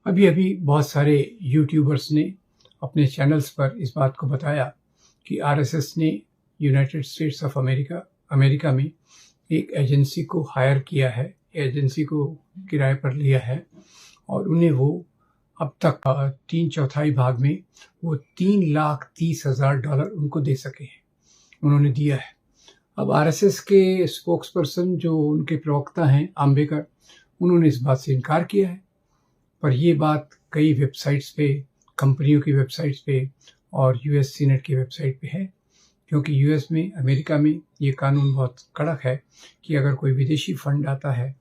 अभी अभी बहुत सारे यूट्यूबर्स ने अपने चैनल्स पर इस बात को बताया कि आरएसएस ने यूनाइटेड स्टेट्स ऑफ अमेरिका में एक एजेंसी को हायर किया है, एजेंसी को किराए पर लिया है और उन्हें वो अब तक 3/4 भाग में वो $3,30,000 उनको दे सके हैं, उन्होंने दिया है। अब आरएसएस के स्पोक्स पर्सन जो उनके प्रवक्ता हैं आम्बेकर, उन्होंने इस बात से इनकार किया है। पर ये बात कई वेबसाइट्स पे, कंपनियों की वेबसाइट्स पे और यूएस सीनेट की वेबसाइट पे है, क्योंकि यूएस में, अमेरिका में ये कानून बहुत कड़क है कि अगर कोई विदेशी फंड आता है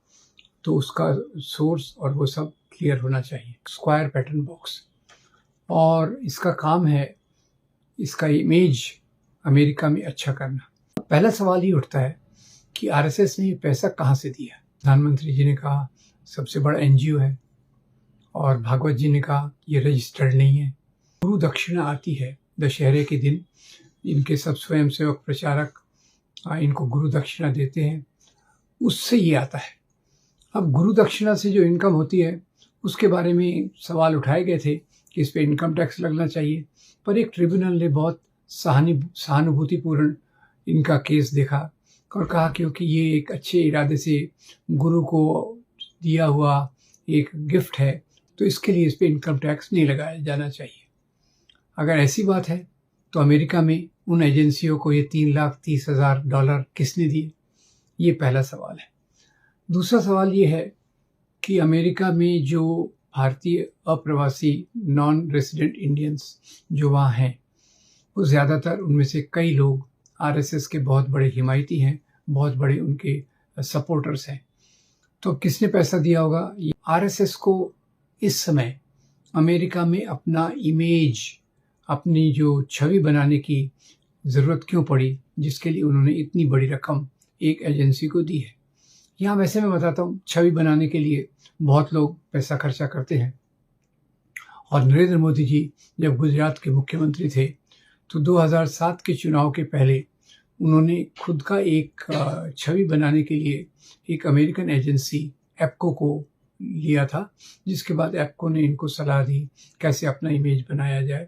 तो उसका सोर्स और वो सब क्लियर होना चाहिए। स्क्वायर पैटर्न बॉक्स, और इसका काम है इसका इमेज अमेरिका में अच्छा करना। पहला सवाल ये उठता है कि आरएसएस ने ये पैसा कहाँ से दिया। प्रधानमंत्री जी ने कहा सबसे बड़ा एनजीओ है, और भागवत जी ने कहा ये रजिस्टर्ड नहीं है। गुरु दक्षिणा आती है दशहरे के दिन, इनके सब स्वयंसेवक प्रचारक इनको गुरु दक्षिणा देते हैं, उससे ये आता है। अब गुरु दक्षिणा से जो इनकम होती है उसके बारे में सवाल उठाए गए थे कि इस पर इनकम टैक्स लगना चाहिए, पर एक ट्रिब्यूनल ने बहुत सहानुभूतिपूर्ण इनका केस देखा और कहा क्योंकि ये एक अच्छे इरादे से गुरु को दिया हुआ एक गिफ्ट है तो इसके लिए इस पर इनकम टैक्स नहीं लगाया जाना चाहिए। अगर ऐसी बात है तो अमेरिका में उन एजेंसियों को ये $3,30,000 किसने दिए, ये पहला सवाल है। दूसरा सवाल ये है कि अमेरिका में जो भारतीय अप्रवासी नॉन रेसिडेंट इंडियंस जो वहाँ हैं, वो ज़्यादातर उनमें से कई लोग आरएसएस के बहुत बड़े हिमायती हैं, बहुत बड़े उनके सपोर्टर्स हैं। तो किसने पैसा दिया होगा? आरएसएस को इस समय अमेरिका में अपना इमेज, अपनी जो छवि बनाने की ज़रूरत क्यों पड़ी, जिसके लिए उन्होंने इतनी बड़ी रकम एक एजेंसी को दी है। यहाँ वैसे मैं बताता हूँ, छवि बनाने के लिए बहुत लोग पैसा खर्चा करते हैं, और नरेंद्र मोदी जी जब गुजरात के मुख्यमंत्री थे तो 2007 के चुनाव के पहले उन्होंने खुद का एक छवि बनाने के लिए एक अमेरिकन एजेंसी एप्को को लिया था, जिसके बाद एप्को ने इनको सलाह दी कैसे अपना इमेज बनाया जाए।